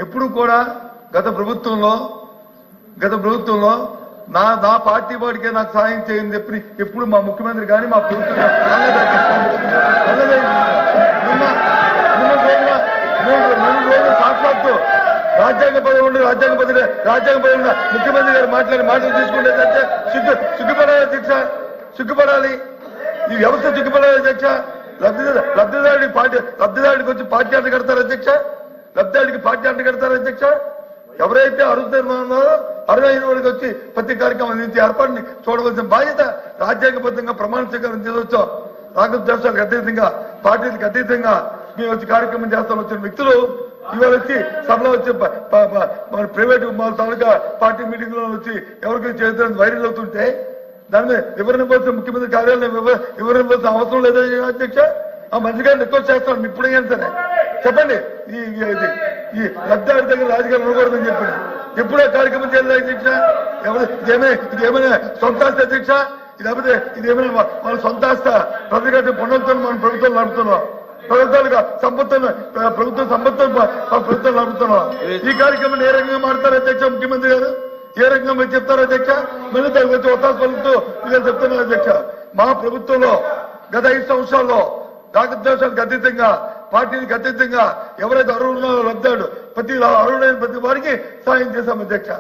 ఎప్పుడు కూడా గత ప్రభుత్వంలో నా పార్టీ వాడికే నాకు సాయం చేయని చెప్పి ఎప్పుడు మా ముఖ్యమంత్రి కానీ మా ప్రభుత్వం సాక్షాత్తు రాజ్యాంగ పదవి ఉండి రాజ్యాంగ పదవి ముఖ్యమంత్రి గారు మాటలు తీసుకుంటే సిగ్గుపడాలి అధ్యక్ష, సిగ్గుపడాలి ఈ వ్యవస్థ, సిగ్గుపడాలి అధ్యక్ష. లబ్ధిదారుడికి వచ్చి పార్టీ అంట కడతారు అధ్యక్ష, లబ్ధిదారుడికి పార్టీ అంట కడతారు అధ్యక్ష. ఎవరైతే అర్హుతున్నారో అర్హులైన వాడికి వచ్చి ప్రతి కార్యక్రమం అందించే ఏర్పాటుని చూడవలసిన బాధ్యత రాజ్యాంగబద్ధంగా ప్రమాణ స్వీకారం చేయవచ్చాం. రాగద్వేషాలకు అతీతంగా, పార్టీలకు అతీతంగా మేము వచ్చి కార్యక్రమం చేస్తాం వచ్చిన వ్యక్తులు ఇవాళ వచ్చి సభలో వచ్చి మన ప్రైవేటు మా తాలూకా పార్టీ మీటింగ్ లో వచ్చి ఎవరికి చేతులను వైరల్ అవుతుంటే దాని మీద వివరణ ఇవ్వాల్సిన ముఖ్యమంత్రి కార్యాలయం వివరణ ఇవ్వాల్సిన అవసరం లేదా అధ్యక్ష? ఆ మంత్రి గారిని రిక్వెస్ట్ చేస్తాను, ఇప్పుడైనా సరే చెప్పండి. ఈ లబ్ధిదారుడి దగ్గర రాజకీయాలు ఉండకూడదని చెప్పి ఎప్పుడో కార్యక్రమం చేయలేదు అధ్యక్ష. ఇదేమైనా సొంత ఆస్తి అధ్యక్ష? లేకపోతే ఇదేమైనా మన సొంత ఆస్త? ప్రతిగట్టు పనులతో మనం ప్రభుత్వం నడుపుతున్నాం, ప్రభుత్వాలుగా సంపత్తులు ప్రభుత్వం నడుపుతున్నాం. ఈ కార్యక్రమం ఏ రకంగా మారుతారు అధ్యక్ష ముఖ్యమంత్రి గారు? ఏ రకంగా మీరు చెప్తారు అధ్యక్ష? మళ్ళీ దానికి వచ్చి ఒత్తాసు పలుకుతూ మీరు చెప్తున్నారు అధ్యక్ష. మా ప్రభుత్వంలో గత 5 సంవత్సరాల్లో రాగద్వేషాలకు అతీతంగా, పార్టీలకు అతీతంగా ఎవరైతే అర్హులున్నారో లబ్ధాడు ప్రతి అర్హుడైన ప్రతి వారికి సాయం చేశాం అధ్యక్ష.